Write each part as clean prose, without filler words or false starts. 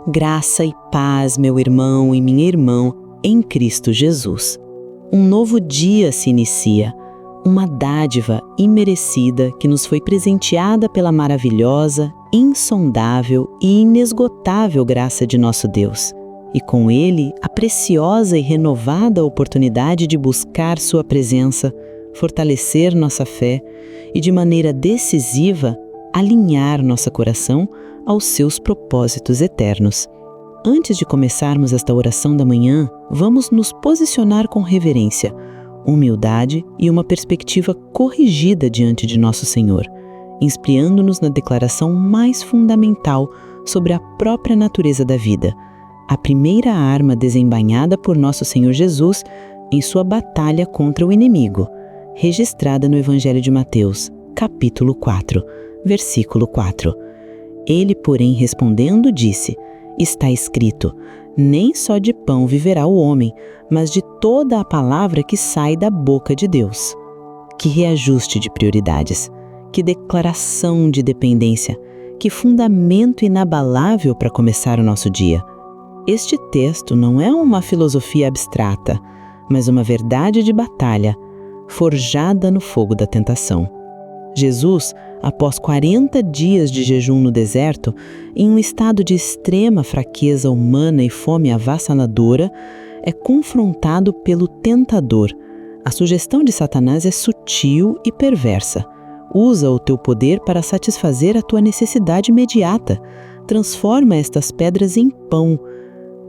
Graça e paz, meu irmão e minha irmã, em Cristo Jesus. Um novo dia se inicia, uma dádiva imerecida que nos foi presenteada pela maravilhosa, insondável e inesgotável graça de nosso Deus. E com ele, a preciosa e renovada oportunidade de buscar sua presença, fortalecer nossa fé e, de maneira decisiva, alinhar nosso coração aos seus propósitos eternos. Antes de começarmos esta oração da manhã, vamos nos posicionar com reverência, humildade e uma perspectiva corrigida diante de nosso Senhor, inspirando-nos na declaração mais fundamental sobre a própria natureza da vida, a primeira arma desembainhada por nosso Senhor Jesus em sua batalha contra o inimigo, registrada no Evangelho de Mateus, capítulo 4, versículo 4. Ele, porém, respondendo, disse: Está escrito, nem só de pão viverá o homem, mas de toda a palavra que sai da boca de Deus. Que reajuste de prioridades, que declaração de dependência, que fundamento inabalável para começar o nosso dia. Este texto não é uma filosofia abstrata, mas uma verdade de batalha, forjada no fogo da tentação. Jesus, após 40 dias de jejum no deserto, em um estado de extrema fraqueza humana e fome avassaladora, é confrontado pelo tentador. A sugestão de Satanás é sutil e perversa. Usa o teu poder para satisfazer a tua necessidade imediata. Transforma estas pedras em pão.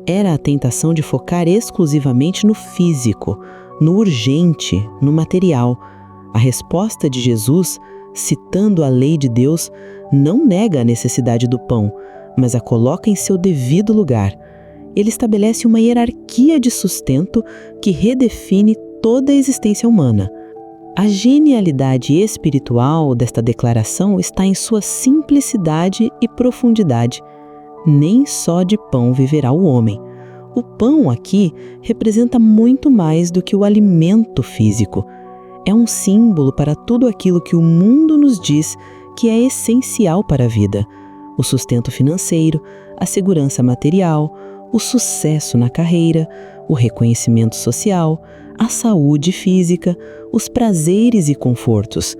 Era a tentação de focar exclusivamente no físico, no urgente, no material. A resposta de Jesus, citando a lei de Deus, não nega a necessidade do pão, mas a coloca em seu devido lugar. Ele estabelece uma hierarquia de sustento que redefine toda a existência humana. A genialidade espiritual desta declaração está em sua simplicidade e profundidade. Nem só de pão viverá o homem. O pão aqui representa muito mais do que o alimento físico. É um símbolo para tudo aquilo que o mundo nos diz que é essencial para a vida: o sustento financeiro, a segurança material, o sucesso na carreira, o reconhecimento social, a saúde física, os prazeres e confortos.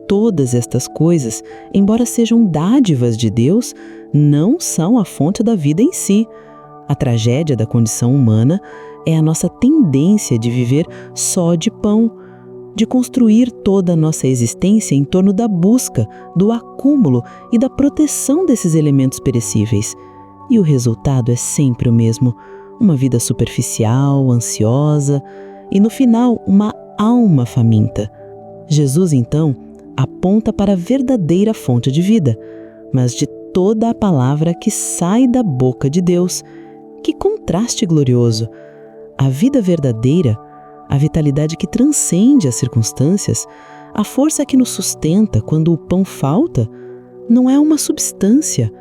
Todas estas coisas, embora sejam dádivas de Deus, não são a fonte da vida em si. A tragédia da condição humana é a nossa tendência de viver só de pão, de construir toda a nossa existência em torno da busca, do acúmulo e da proteção desses elementos perecíveis. E o resultado é sempre o mesmo: uma vida superficial, ansiosa e, no final, uma alma faminta. Jesus, então, aponta para a verdadeira fonte de vida, mas de toda a palavra que sai da boca de Deus. Que contraste glorioso! A vida verdadeira, a vitalidade que transcende as circunstâncias, a força que nos sustenta quando o pão falta, não é uma substância,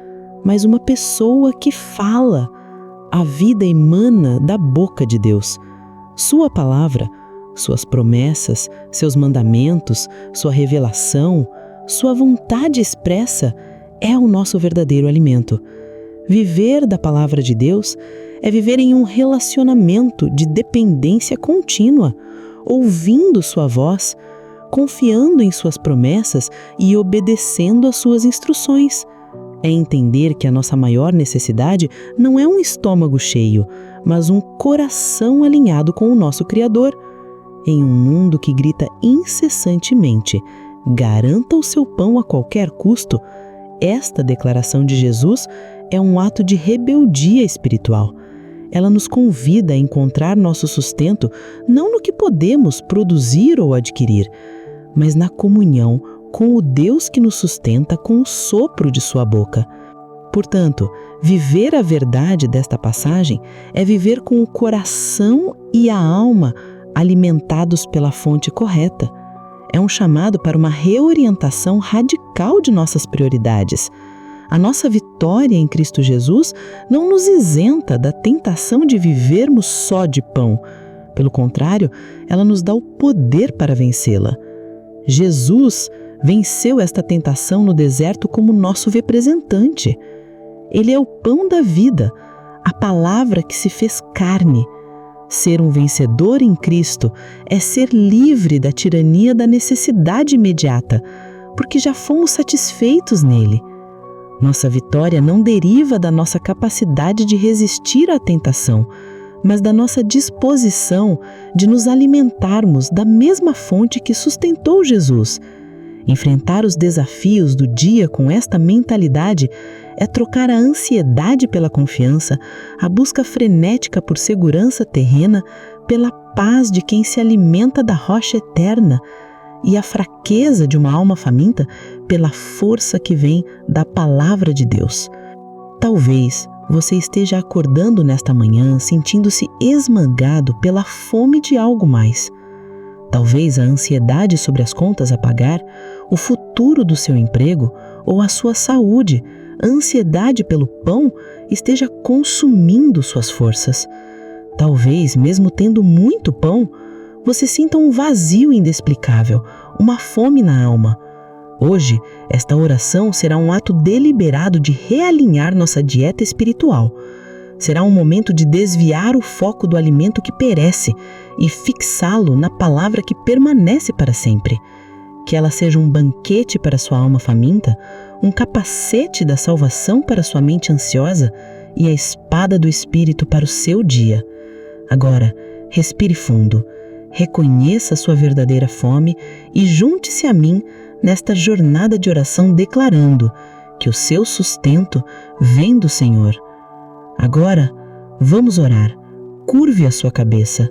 mas uma pessoa que fala. A vida emana da boca de Deus. Sua palavra, suas promessas, seus mandamentos, sua revelação, sua vontade expressa é o nosso verdadeiro alimento. Viver da palavra de Deus é viver em um relacionamento de dependência contínua, ouvindo sua voz, confiando em suas promessas e obedecendo às suas instruções. É entender que a nossa maior necessidade não é um estômago cheio, mas um coração alinhado com o nosso Criador. Em um mundo que grita incessantemente: garanta o seu pão a qualquer custo, esta declaração de Jesus é um ato de rebeldia espiritual. Ela nos convida a encontrar nosso sustento não no que podemos produzir ou adquirir, mas na comunhão com o Deus que nos sustenta com o sopro de sua boca. Portanto, viver a verdade desta passagem é viver com o coração e a alma alimentados pela fonte correta. É um chamado para uma reorientação radical de nossas prioridades. A nossa vitória em Cristo Jesus não nos isenta da tentação de vivermos só de pão. Pelo contrário, ela nos dá o poder para vencê-la. Jesus venceu esta tentação no deserto como nosso representante. Ele é o pão da vida, a palavra que se fez carne. Ser um vencedor em Cristo é ser livre da tirania da necessidade imediata, porque já fomos satisfeitos nele. Nossa vitória não deriva da nossa capacidade de resistir à tentação, mas da nossa disposição de nos alimentarmos da mesma fonte que sustentou Jesus. Enfrentar os desafios do dia com esta mentalidade é trocar a ansiedade pela confiança, a busca frenética por segurança terrena pela paz de quem se alimenta da rocha eterna e a fraqueza de uma alma faminta pela força que vem da palavra de Deus. Talvez você esteja acordando nesta manhã sentindo-se esmagado pela fome de algo mais. Talvez a ansiedade sobre as contas a pagar, o futuro do seu emprego ou a sua saúde, a ansiedade pelo pão esteja consumindo suas forças. Talvez, mesmo tendo muito pão, você sinta um vazio inexplicável, uma fome na alma. Hoje, esta oração será um ato deliberado de realinhar nossa dieta espiritual. Será um momento de desviar o foco do alimento que perece e fixá-lo na palavra que permanece para sempre. Que ela seja um banquete para sua alma faminta, um capacete da salvação para sua mente ansiosa e a espada do Espírito para o seu dia. Agora, respire fundo, reconheça sua verdadeira fome e junte-se a mim nesta jornada de oração declarando que o seu sustento vem do Senhor. Agora, vamos orar. Curve a sua cabeça.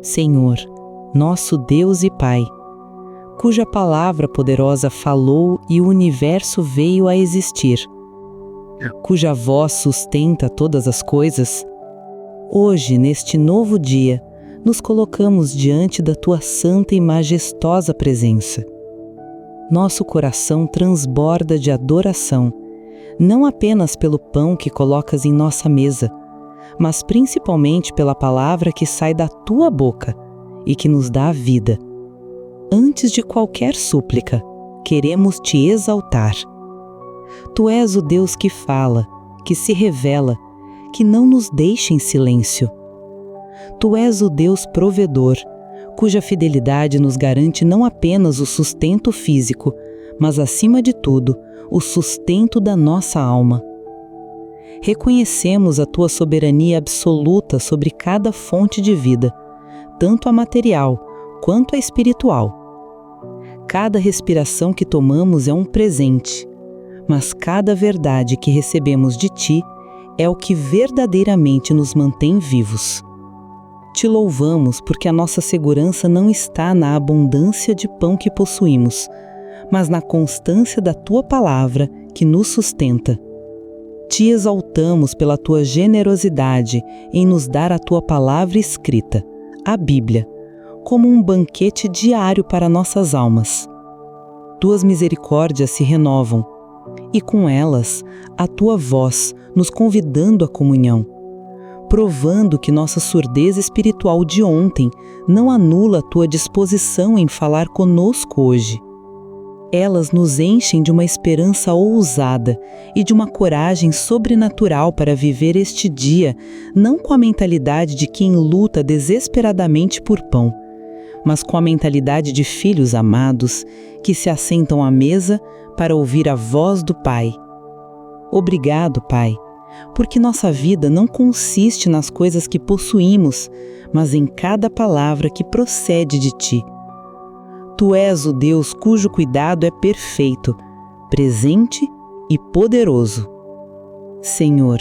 Senhor, nosso Deus e Pai, cuja palavra poderosa falou e o universo veio a existir, cuja voz sustenta todas as coisas, hoje, neste novo dia, nos colocamos diante da Tua santa e majestosa presença. Nosso coração transborda de adoração, não apenas pelo pão que colocas em nossa mesa, mas principalmente pela palavra que sai da Tua boca e que nos dá a vida. Antes de qualquer súplica, queremos Te exaltar. Tu és o Deus que fala, que se revela, que não nos deixa em silêncio. Tu és o Deus provedor, cuja fidelidade nos garante não apenas o sustento físico, mas, acima de tudo, o sustento da nossa alma. Reconhecemos a Tua soberania absoluta sobre cada fonte de vida, tanto a material quanto a espiritual. Cada respiração que tomamos é um presente, mas cada verdade que recebemos de Ti é o que verdadeiramente nos mantém vivos. Te louvamos porque a nossa segurança não está na abundância de pão que possuímos, mas na constância da Tua palavra que nos sustenta. Te exaltamos pela Tua generosidade em nos dar a Tua palavra escrita, a Bíblia, como um banquete diário para nossas almas. Tuas misericórdias se renovam, e com elas a Tua voz nos convidando à comunhão, provando que nossa surdez espiritual de ontem não anula a Tua disposição em falar conosco hoje. Elas nos enchem de uma esperança ousada e de uma coragem sobrenatural para viver este dia, não com a mentalidade de quem luta desesperadamente por pão, mas com a mentalidade de filhos amados que se assentam à mesa para ouvir a voz do Pai. Obrigado, Pai, porque nossa vida não consiste nas coisas que possuímos, mas em cada palavra que procede de Ti. Tu és o Deus cujo cuidado é perfeito, presente e poderoso. Senhor,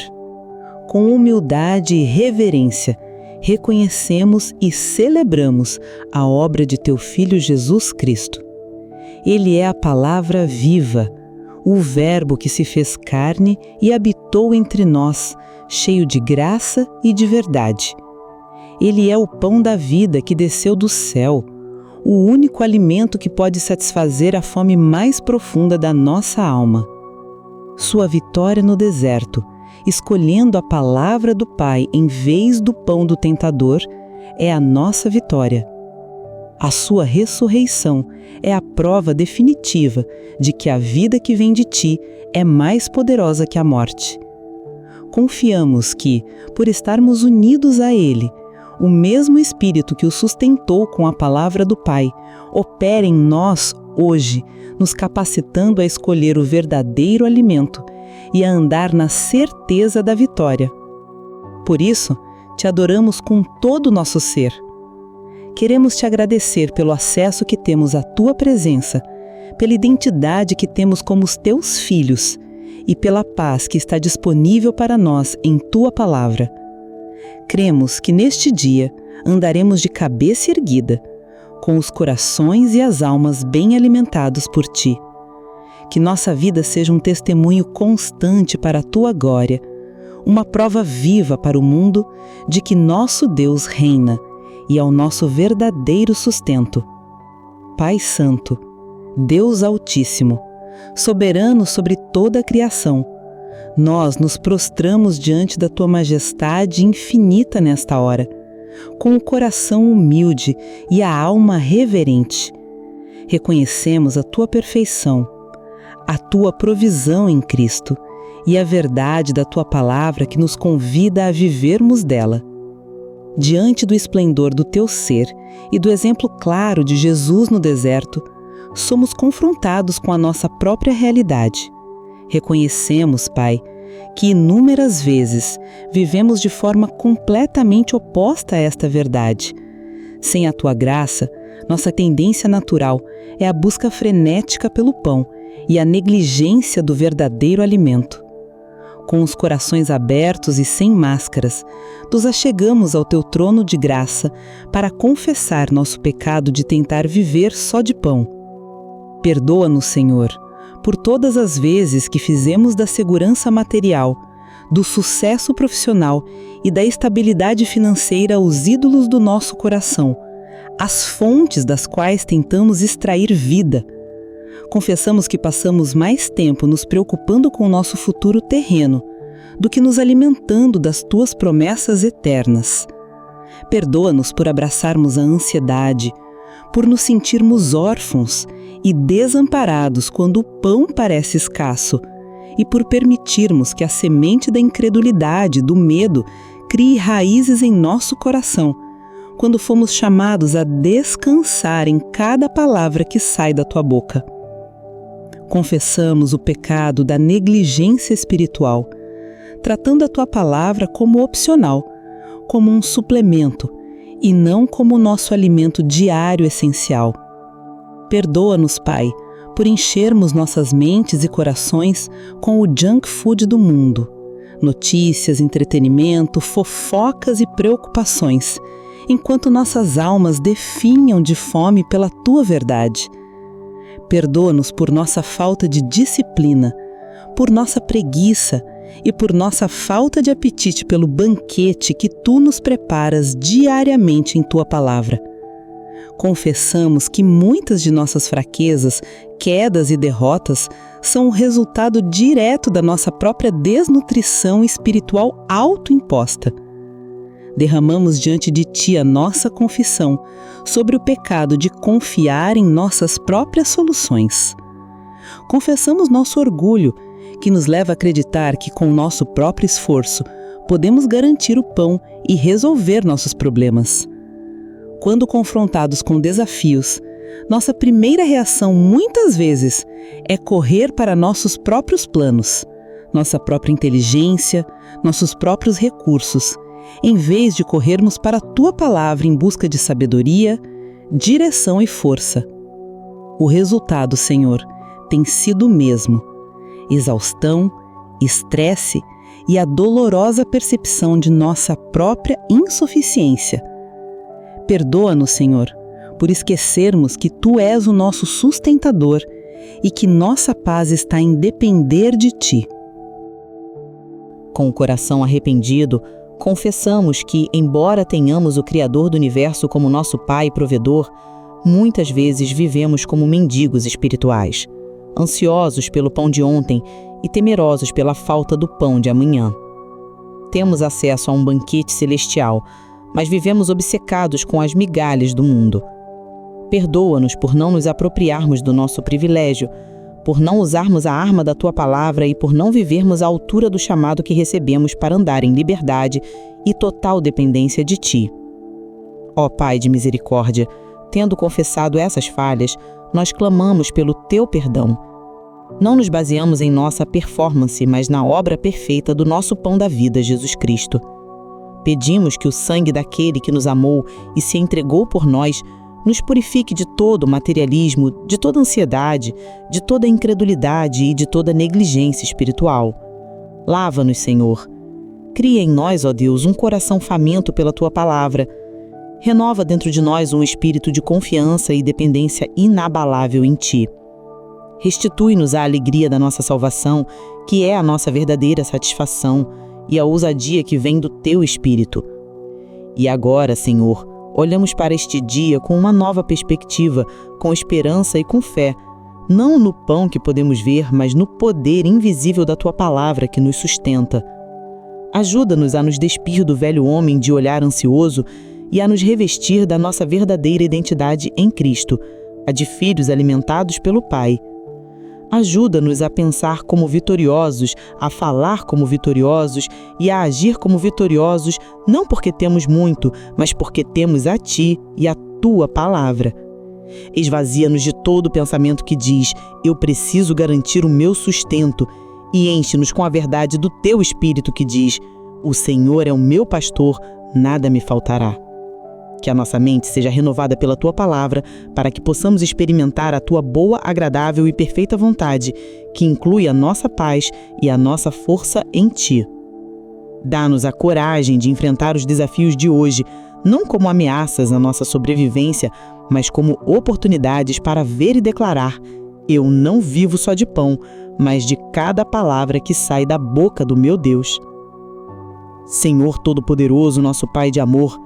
com humildade e reverência, reconhecemos e celebramos a obra de Teu Filho Jesus Cristo. Ele é a palavra viva, o Verbo que se fez carne e habitou entre nós, cheio de graça e de verdade. Ele é o pão da vida que desceu do céu, o único alimento que pode satisfazer a fome mais profunda da nossa alma. Sua vitória no deserto, escolhendo a palavra do Pai em vez do pão do tentador, é a nossa vitória. A sua ressurreição é a prova definitiva de que a vida que vem de ti é mais poderosa que a morte. Confiamos que, por estarmos unidos a Ele, o mesmo Espírito que o sustentou com a palavra do Pai opera em nós hoje, nos capacitando a escolher o verdadeiro alimento e a andar na certeza da vitória. Por isso, te adoramos com todo o nosso ser. Queremos te agradecer pelo acesso que temos à tua presença, pela identidade que temos como os teus filhos e pela paz que está disponível para nós em tua palavra. Cremos que neste dia andaremos de cabeça erguida, com os corações e as almas bem alimentados por ti. Que nossa vida seja um testemunho constante para a tua glória, uma prova viva para o mundo de que nosso Deus reina e é o nosso verdadeiro sustento. Pai Santo, Deus Altíssimo, soberano sobre toda a criação, nós nos prostramos diante da tua majestade infinita nesta hora, com o coração humilde e a alma reverente. Reconhecemos a tua perfeição, a tua provisão em Cristo e a verdade da tua palavra que nos convida a vivermos dela. Diante do esplendor do teu ser e do exemplo claro de Jesus no deserto, somos confrontados com a nossa própria realidade. Reconhecemos, Pai, que inúmeras vezes vivemos de forma completamente oposta a esta verdade. Sem a tua graça, nossa tendência natural é a busca frenética pelo pão e a negligência do verdadeiro alimento. Com os corações abertos e sem máscaras, nos achegamos ao teu trono de graça para confessar nosso pecado de tentar viver só de pão. Perdoa-nos, Senhor, por todas as vezes que fizemos da segurança material, do sucesso profissional e da estabilidade financeira os ídolos do nosso coração, as fontes das quais tentamos extrair vida. Confessamos que passamos mais tempo nos preocupando com o nosso futuro terreno do que nos alimentando das tuas promessas eternas. Perdoa-nos por abraçarmos a ansiedade, por nos sentirmos órfãos e desamparados quando o pão parece escasso, e por permitirmos que a semente da incredulidade, do medo, crie raízes em nosso coração, quando fomos chamados a descansar em cada palavra que sai da tua boca. Confessamos o pecado da negligência espiritual, tratando a tua palavra como opcional, como um suplemento, e não como nosso alimento diário essencial. Perdoa-nos, Pai, por enchermos nossas mentes e corações com o junk food do mundo, notícias, entretenimento, fofocas e preocupações, enquanto nossas almas definham de fome pela tua verdade. Perdoa-nos por nossa falta de disciplina, por nossa preguiça e por nossa falta de apetite pelo banquete que tu nos preparas diariamente em tua palavra. Confessamos que muitas de nossas fraquezas, quedas e derrotas são o resultado direto da nossa própria desnutrição espiritual autoimposta. Derramamos diante de ti a nossa confissão sobre o pecado de confiar em nossas próprias soluções. Confessamos nosso orgulho, que nos leva a acreditar que com nosso próprio esforço podemos garantir o pão e resolver nossos problemas. Quando confrontados com desafios, nossa primeira reação muitas vezes é correr para nossos próprios planos, nossa própria inteligência, nossos próprios recursos, em vez de corrermos para a tua palavra em busca de sabedoria, direção e força. O resultado, Senhor, tem sido o mesmo: exaustão, estresse e a dolorosa percepção de nossa própria insuficiência. Perdoa-nos, Senhor, por esquecermos que Tu és o nosso sustentador e que nossa paz está em depender de Ti. Com o coração arrependido, confessamos que, embora tenhamos o Criador do Universo como nosso Pai e provedor, muitas vezes vivemos como mendigos espirituais, ansiosos pelo pão de ontem e temerosos pela falta do pão de amanhã. Temos acesso a um banquete celestial, mas vivemos obcecados com as migalhas do mundo. Perdoa-nos por não nos apropriarmos do nosso privilégio, por não usarmos a arma da Tua palavra e por não vivermos à altura do chamado que recebemos para andar em liberdade e total dependência de Ti. Ó Pai de misericórdia, tendo confessado essas falhas, nós clamamos pelo Teu perdão. Não nos baseamos em nossa performance, mas na obra perfeita do nosso pão da vida, Jesus Cristo. Pedimos que o sangue daquele que nos amou e se entregou por nós nos purifique de todo materialismo, de toda ansiedade, de toda incredulidade e de toda negligência espiritual. Lava-nos, Senhor. Cria em nós, ó Deus, um coração faminto pela Tua palavra. Renova dentro de nós um espírito de confiança e dependência inabalável em Ti. Restitui-nos a alegria da nossa salvação, que é a nossa verdadeira satisfação, e a ousadia que vem do Teu Espírito. E agora, Senhor, olhamos para este dia com uma nova perspectiva, com esperança e com fé, não no pão que podemos ver, mas no poder invisível da Tua palavra que nos sustenta. Ajuda-nos a nos despir do velho homem de olhar ansioso e a nos revestir da nossa verdadeira identidade em Cristo, a de filhos alimentados pelo Pai. Ajuda-nos a pensar como vitoriosos, a falar como vitoriosos e a agir como vitoriosos, não porque temos muito, mas porque temos a Ti e a Tua palavra. Esvazia-nos de todo pensamento que diz: eu preciso garantir o meu sustento, e enche-nos com a verdade do Teu Espírito que diz: o Senhor é o meu pastor, nada me faltará. Que a nossa mente seja renovada pela Tua palavra, para que possamos experimentar a Tua boa, agradável e perfeita vontade, que inclui a nossa paz e a nossa força em Ti. Dá-nos a coragem de enfrentar os desafios de hoje, não como ameaças à nossa sobrevivência, mas como oportunidades para ver e declarar: eu não vivo só de pão, mas de cada palavra que sai da boca do meu Deus. Senhor Todo-Poderoso, nosso Pai de amor,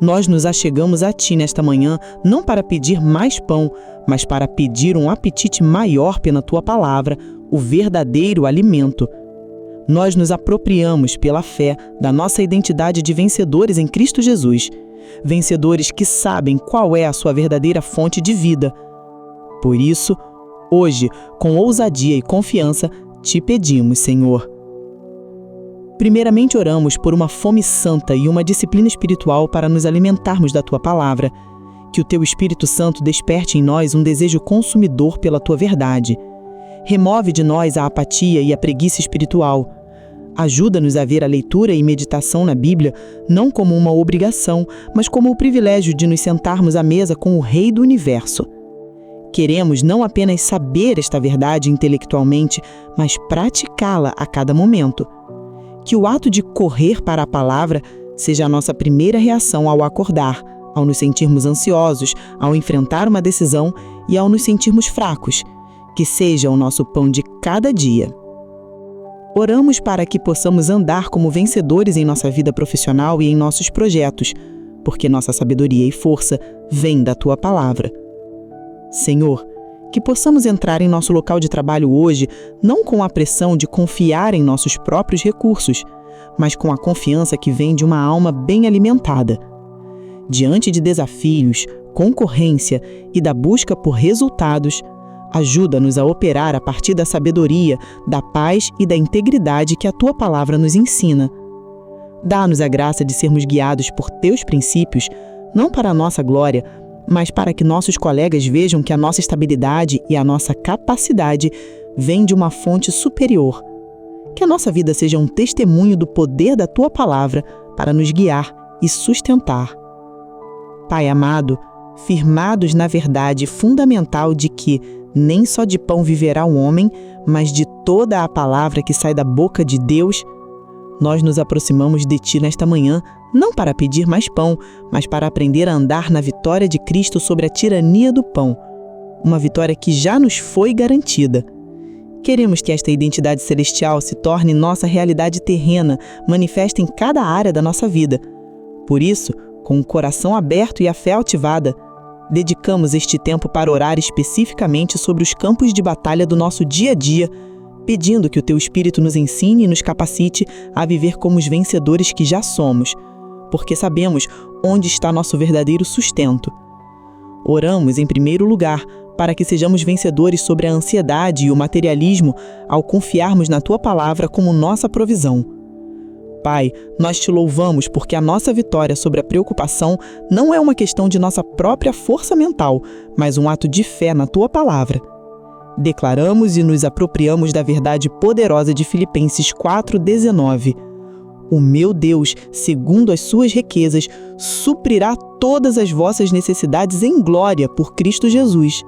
nós nos achegamos a Ti nesta manhã, não para pedir mais pão, mas para pedir um apetite maior pela Tua palavra, o verdadeiro alimento. Nós nos apropriamos pela fé da nossa identidade de vencedores em Cristo Jesus, vencedores que sabem qual é a sua verdadeira fonte de vida. Por isso, hoje, com ousadia e confiança, Te pedimos, Senhor. Primeiramente oramos por uma fome santa e uma disciplina espiritual para nos alimentarmos da Tua palavra. Que o Teu Espírito Santo desperte em nós um desejo consumidor pela Tua verdade. Remove de nós a apatia e a preguiça espiritual. Ajuda-nos a ver a leitura e meditação na Bíblia não como uma obrigação, mas como o privilégio de nos sentarmos à mesa com o Rei do Universo. Queremos não apenas saber esta verdade intelectualmente, mas praticá-la a cada momento. Que o ato de correr para a palavra seja a nossa primeira reação ao acordar, ao nos sentirmos ansiosos, ao enfrentar uma decisão e ao nos sentirmos fracos. Que seja o nosso pão de cada dia. Oramos para que possamos andar como vencedores em nossa vida profissional e em nossos projetos, porque nossa sabedoria e força vêm da Tua palavra. Senhor, que possamos entrar em nosso local de trabalho hoje não com a pressão de confiar em nossos próprios recursos, mas com a confiança que vem de uma alma bem alimentada. Diante de desafios, concorrência e da busca por resultados, ajuda-nos a operar a partir da sabedoria, da paz e da integridade que a Tua palavra nos ensina. Dá-nos a graça de sermos guiados por Teus princípios, não para a nossa glória, mas para que nossos colegas vejam que a nossa estabilidade e a nossa capacidade vêm de uma fonte superior. Que a nossa vida seja um testemunho do poder da Tua palavra para nos guiar e sustentar. Pai amado, firmados na verdade fundamental de que nem só de pão viverá o homem, mas de toda a palavra que sai da boca de Deus, nós nos aproximamos de Ti nesta manhã, não para pedir mais pão, mas para aprender a andar na vitória de Cristo sobre a tirania do pão, uma vitória que já nos foi garantida. Queremos que esta identidade celestial se torne nossa realidade terrena, manifesta em cada área da nossa vida. Por isso, com o coração aberto e a fé ativada, dedicamos este tempo para orar especificamente sobre os campos de batalha do nosso dia a dia, pedindo que o Teu Espírito nos ensine e nos capacite a viver como os vencedores que já somos, porque sabemos onde está nosso verdadeiro sustento. Oramos, em primeiro lugar, para que sejamos vencedores sobre a ansiedade e o materialismo ao confiarmos na Tua palavra como nossa provisão. Pai, nós Te louvamos porque a nossa vitória sobre a preocupação não é uma questão de nossa própria força mental, mas um ato de fé na Tua palavra. Declaramos e nos apropriamos da verdade poderosa de Filipenses 4,19. O meu Deus, segundo as suas riquezas, suprirá todas as vossas necessidades em glória por Cristo Jesus.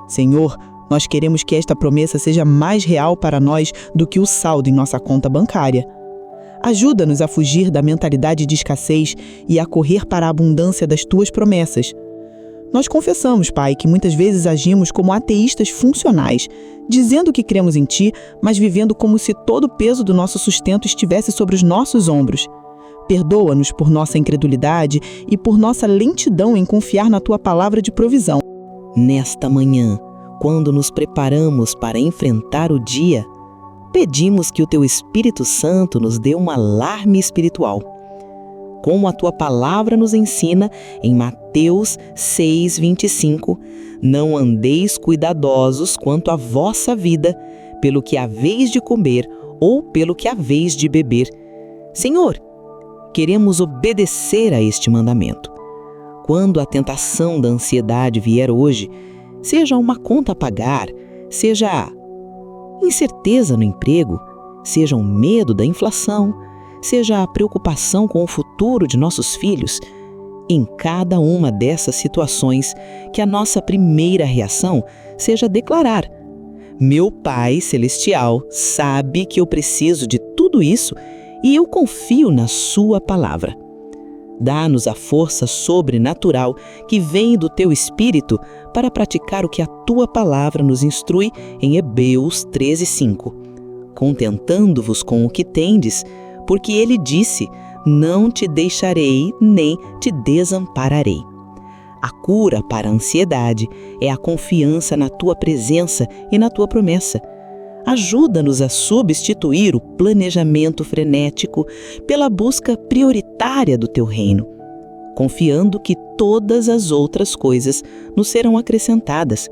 Senhor, nós queremos que esta promessa seja mais real para nós do que o saldo em nossa conta bancária. Ajuda-nos a fugir da mentalidade de escassez e a correr para a abundância das Tuas promessas. Nós confessamos, Pai, que muitas vezes agimos como ateístas funcionais, dizendo que cremos em Ti, mas vivendo como se todo o peso do nosso sustento estivesse sobre os nossos ombros. Perdoa-nos por nossa incredulidade e por nossa lentidão em confiar na Tua palavra de provisão. Nesta manhã, quando nos preparamos para enfrentar o dia, pedimos que o Teu Espírito Santo nos dê um alarme espiritual. Como a Tua palavra nos ensina em Mateus 6,25, não andeis cuidadosos quanto à vossa vida, pelo que haveis de comer ou pelo que haveis de beber. Senhor, queremos obedecer a este mandamento. Quando a tentação da ansiedade vier hoje, seja uma conta a pagar, seja incerteza no emprego, seja o medo da inflação, seja a preocupação com o futuro de nossos filhos, em cada uma dessas situações, que a nossa primeira reação seja declarar: meu Pai Celestial sabe que eu preciso de tudo isso e eu confio na Sua palavra. Dá-nos a força sobrenatural que vem do Teu Espírito para praticar o que a Tua palavra nos instrui em Hebreus 13,5. Contentando-vos com o que tendes, porque Ele disse: não te deixarei nem te desampararei. A cura para a ansiedade é a confiança na Tua presença e na Tua promessa. Ajuda-nos a substituir o planejamento frenético pela busca prioritária do Teu reino, confiando que todas as outras coisas nos serão acrescentadas.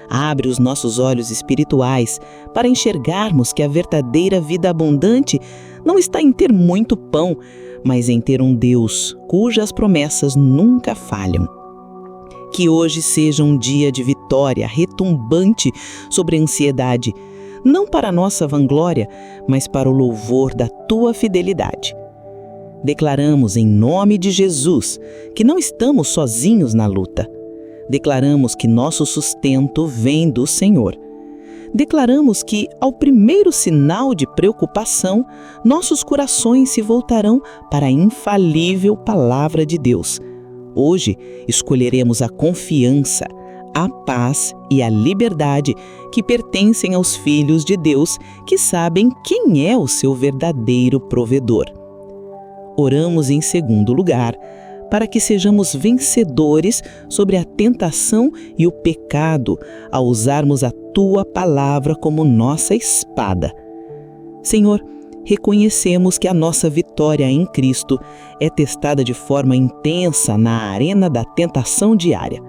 Abre os nossos olhos espirituais para enxergarmos que a verdadeira vida abundante não está em ter muito pão, mas em ter um Deus cujas promessas nunca falham. Que hoje seja um dia de vitória retumbante sobre a ansiedade, não para a nossa vanglória, mas para o louvor da Tua fidelidade. Declaramos em nome de Jesus que não estamos sozinhos na luta. Declaramos que nosso sustento vem do Senhor. Declaramos que, ao primeiro sinal de preocupação, nossos corações se voltarão para a infalível palavra de Deus. Hoje, escolheremos a confiança, a paz e a liberdade que pertencem aos filhos de Deus que sabem quem é o seu verdadeiro provedor. Oramos em segundo lugar, para que sejamos vencedores sobre a tentação e o pecado ao usarmos a Tua palavra como nossa espada. Senhor, reconhecemos que a nossa vitória em Cristo é testada de forma intensa na arena da tentação diária.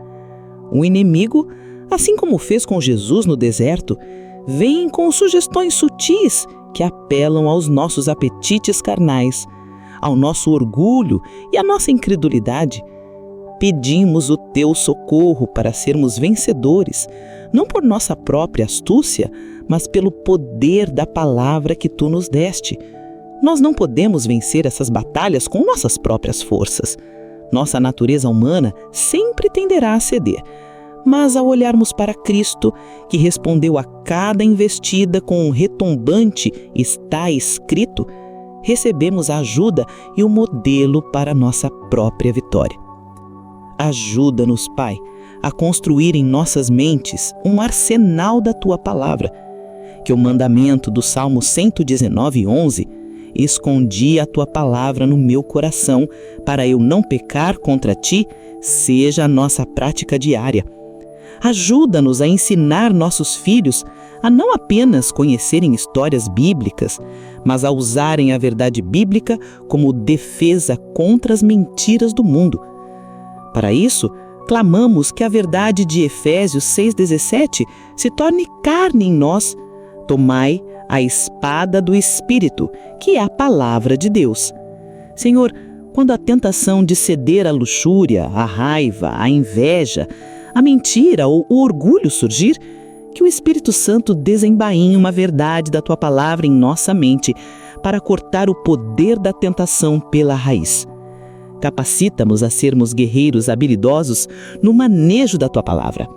O inimigo, assim como fez com Jesus no deserto, vem com sugestões sutis que apelam aos nossos apetites carnais, ao nosso orgulho e à nossa incredulidade. Pedimos o Teu socorro para sermos vencedores, não por nossa própria astúcia, mas pelo poder da palavra que Tu nos deste. Nós não podemos vencer essas batalhas com nossas próprias forças. Nossa natureza humana sempre tenderá a ceder. Mas ao olharmos para Cristo, que respondeu a cada investida com um retumbante "está escrito", recebemos a ajuda e o modelo para a nossa própria vitória. Ajuda-nos, Pai, a construir em nossas mentes um arsenal da Tua palavra, que o mandamento do Salmo 119:11, escondi a Tua palavra no meu coração para eu não pecar contra Ti, seja a nossa prática diária. Ajuda-nos a ensinar nossos filhos a não apenas conhecerem histórias bíblicas, mas a usarem a verdade bíblica como defesa contra as mentiras do mundo. Para isso, Clamamos que a verdade de Efésios 6,17 se torne carne em nós. Tomai a espada do Espírito, que é a palavra de Deus. Senhor, quando a tentação de ceder à luxúria, à raiva, à inveja, à mentira ou o orgulho surgir, que o Espírito Santo desembainhe uma verdade da Tua palavra em nossa mente para cortar o poder da tentação pela raiz. Capacita-nos a sermos guerreiros habilidosos no manejo da Tua palavra.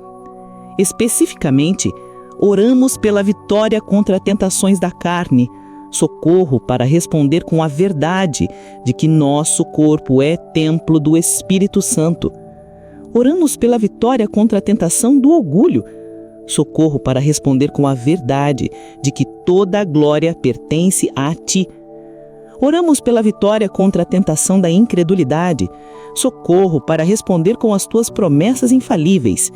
Especificamente, oramos pela vitória contra tentações da carne, socorro para responder com a verdade de que nosso corpo é templo do Espírito Santo. Oramos pela vitória contra a tentação do orgulho, socorro para responder com a verdade de que toda a glória pertence a Ti. Oramos pela vitória contra a tentação da incredulidade, socorro para responder com as Tuas promessas infalíveis.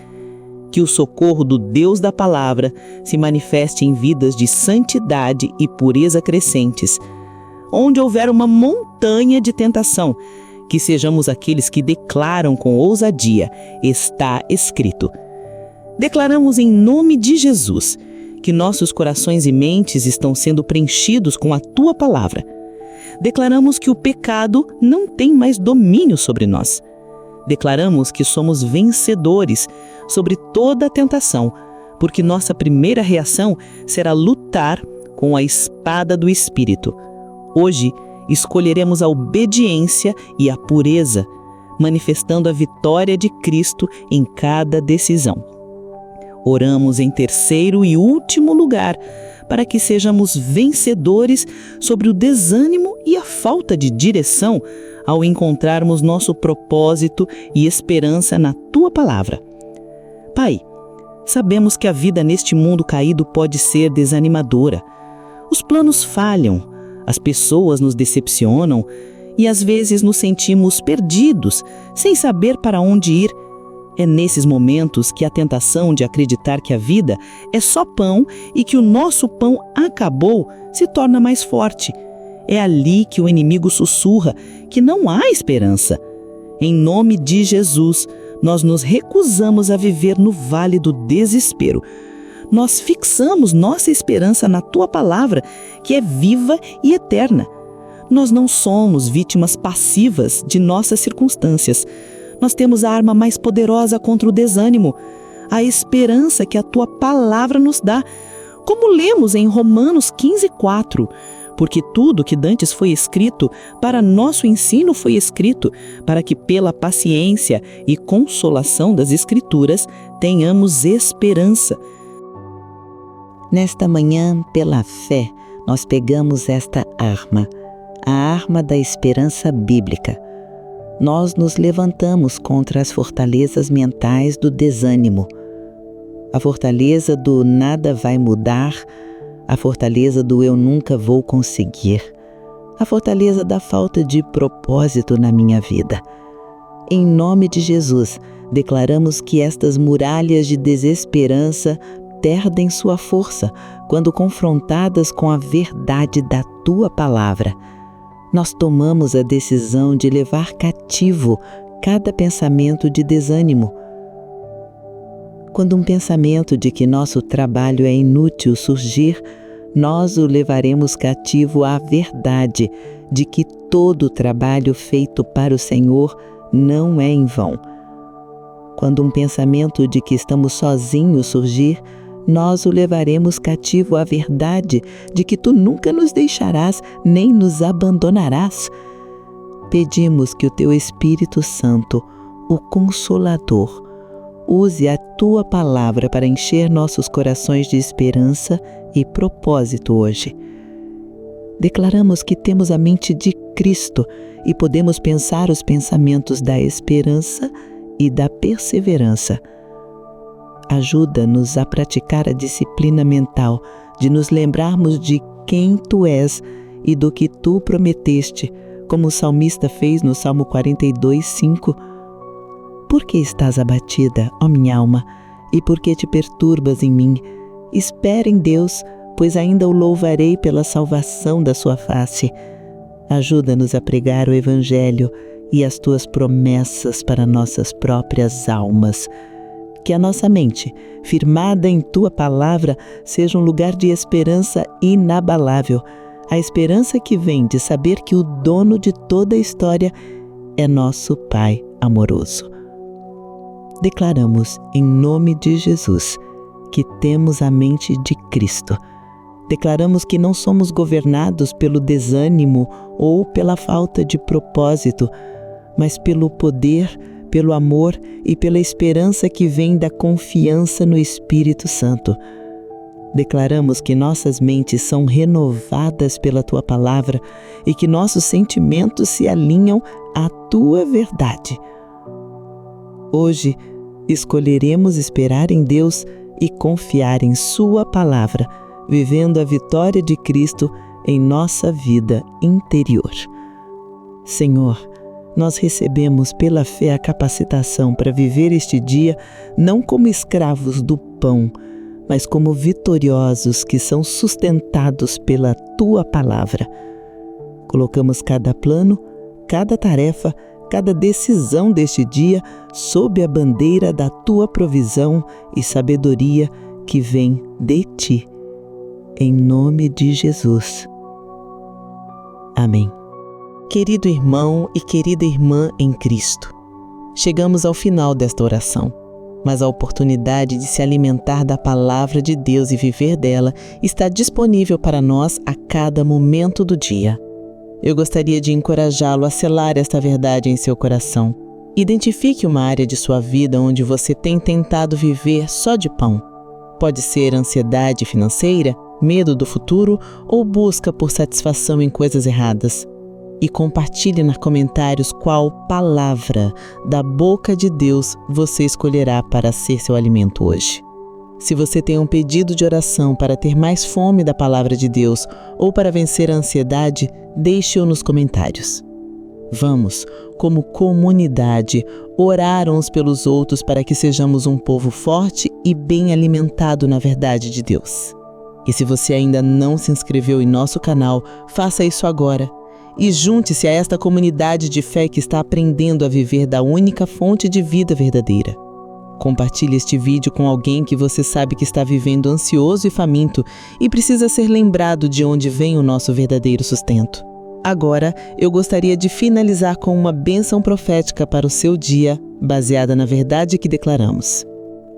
Que o socorro do Deus da Palavra se manifeste em vidas de santidade e pureza crescentes. Onde houver uma montanha de tentação, que sejamos aqueles que declaram com ousadia: está escrito. Declaramos em nome de Jesus que nossos corações e mentes estão sendo preenchidos com a Tua palavra. Declaramos que o pecado não tem mais domínio sobre nós. Declaramos que somos vencedores sobre toda a tentação, porque nossa primeira reação será lutar com a espada do Espírito. Hoje, escolheremos a obediência e a pureza, manifestando a vitória de Cristo em cada decisão. Oramos em terceiro e último lugar, para que sejamos vencedores sobre o desânimo e a falta de direção ao encontrarmos nosso propósito e esperança na Tua palavra. Pai, sabemos que a vida neste mundo caído pode ser desanimadora. Os planos falham, as pessoas nos decepcionam e às vezes nos sentimos perdidos, sem saber para onde ir. É nesses momentos que a tentação de acreditar que a vida é só pão e que o nosso pão acabou se torna mais forte. É ali que o inimigo sussurra que não há esperança. Em nome de Jesus, nós nos recusamos a viver no vale do desespero. Nós fixamos nossa esperança na Tua palavra, que é viva e eterna. Nós não somos vítimas passivas de nossas circunstâncias. Nós temos a arma mais poderosa contra o desânimo, a esperança que a Tua palavra nos dá, como lemos em Romanos 15:4. Porque tudo que dantes foi escrito, para nosso ensino foi escrito, para que pela paciência e consolação das Escrituras tenhamos esperança. Nesta manhã, pela fé, nós pegamos esta arma, a arma da esperança bíblica. Nós nos levantamos contra as fortalezas mentais do desânimo, a fortaleza do nada vai mudar, a fortaleza do eu nunca vou conseguir, a fortaleza da falta de propósito na minha vida. Em nome de Jesus, declaramos que estas muralhas de desesperança perdem sua força quando confrontadas com a verdade da Tua palavra. Nós tomamos a decisão de levar cativo cada pensamento de desânimo. Quando um pensamento de que nosso trabalho é inútil surgir, nós o levaremos cativo à verdade de que todo o trabalho feito para o Senhor não é em vão. Quando um pensamento de que estamos sozinhos surgir, nós o levaremos cativo à verdade de que Tu nunca nos deixarás nem nos abandonarás. Pedimos que o Teu Espírito Santo, o Consolador, use a Tua palavra para encher nossos corações de esperança e propósito hoje. Declaramos que temos a mente de Cristo e podemos pensar os pensamentos da esperança e da perseverança. Ajuda-nos a praticar a disciplina mental de nos lembrarmos de quem Tu és e do que Tu prometeste, como o salmista fez no Salmo 42:5. Por que estás abatida, ó minha alma, e por que te perturbas em mim? Espera em Deus, pois ainda o louvarei pela salvação da sua face. Ajuda-nos a pregar o Evangelho e as tuas promessas para nossas próprias almas. Que a nossa mente, firmada em tua palavra, seja um lugar de esperança inabalável, a esperança que vem de saber que o dono de toda a história é nosso Pai amoroso. Declaramos, em nome de Jesus, que temos a mente de Cristo. Declaramos que não somos governados pelo desânimo ou pela falta de propósito, mas pelo poder, pelo amor e pela esperança que vem da confiança no Espírito Santo. Declaramos que nossas mentes são renovadas pela Tua palavra e que nossos sentimentos se alinham à Tua verdade. Hoje, escolheremos esperar em Deus e confiar em Sua palavra, vivendo a vitória de Cristo em nossa vida interior. Senhor, nós recebemos pela fé a capacitação para viver este dia não como escravos do pão, mas como vitoriosos que são sustentados pela Tua palavra. Colocamos cada plano, cada tarefa, cada decisão deste dia sob a bandeira da Tua provisão e sabedoria que vem de Ti. Em nome de Jesus. Amém. Querido irmão e querida irmã em Cristo, chegamos ao final desta oração, mas a oportunidade de se alimentar da palavra de Deus e viver dela está disponível para nós a cada momento do dia. Eu gostaria de encorajá-lo a selar esta verdade em seu coração. Identifique uma área de sua vida onde você tem tentado viver só de pão. Pode ser ansiedade financeira, medo do futuro ou busca por satisfação em coisas erradas. E compartilhe nos comentários qual palavra da boca de Deus você escolherá para ser seu alimento hoje. Se você tem um pedido de oração para ter mais fome da palavra de Deus ou para vencer a ansiedade, deixe-o nos comentários. Vamos, como comunidade, orar uns pelos outros para que sejamos um povo forte e bem alimentado na verdade de Deus. E se você ainda não se inscreveu em nosso canal, faça isso agora. E junte-se a esta comunidade de fé que está aprendendo a viver da única fonte de vida verdadeira. Compartilhe este vídeo com alguém que você sabe que está vivendo ansioso e faminto e precisa ser lembrado de onde vem o nosso verdadeiro sustento. Agora, eu gostaria de finalizar com uma bênção profética para o seu dia, baseada na verdade que declaramos.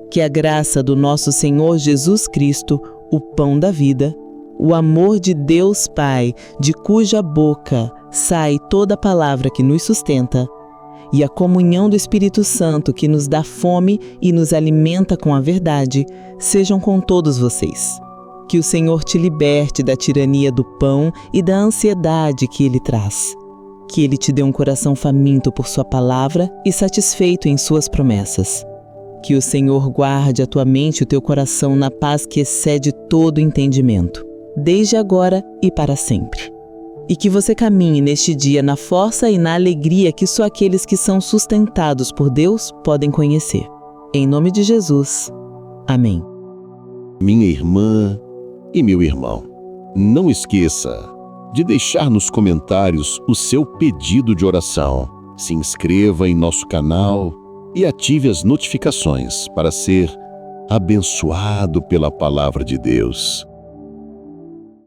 Que a graça do nosso Senhor Jesus Cristo, o pão da vida, o amor de Deus Pai, de cuja boca sai toda palavra que nos sustenta, e a comunhão do Espírito Santo que nos dá fome e nos alimenta com a verdade, sejam com todos vocês. Que o Senhor te liberte da tirania do pão e da ansiedade que Ele traz. Que Ele te dê um coração faminto por Sua palavra e satisfeito em Suas promessas. Que o Senhor guarde a tua mente e o teu coração na paz que excede todo entendimento, desde agora e para sempre. E que você caminhe neste dia na força e na alegria que só aqueles que são sustentados por Deus podem conhecer. Em nome de Jesus. Amém. Minha irmã e meu irmão, não esqueça de deixar nos comentários o seu pedido de oração. Se inscreva em nosso canal e ative as notificações para ser abençoado pela palavra de Deus.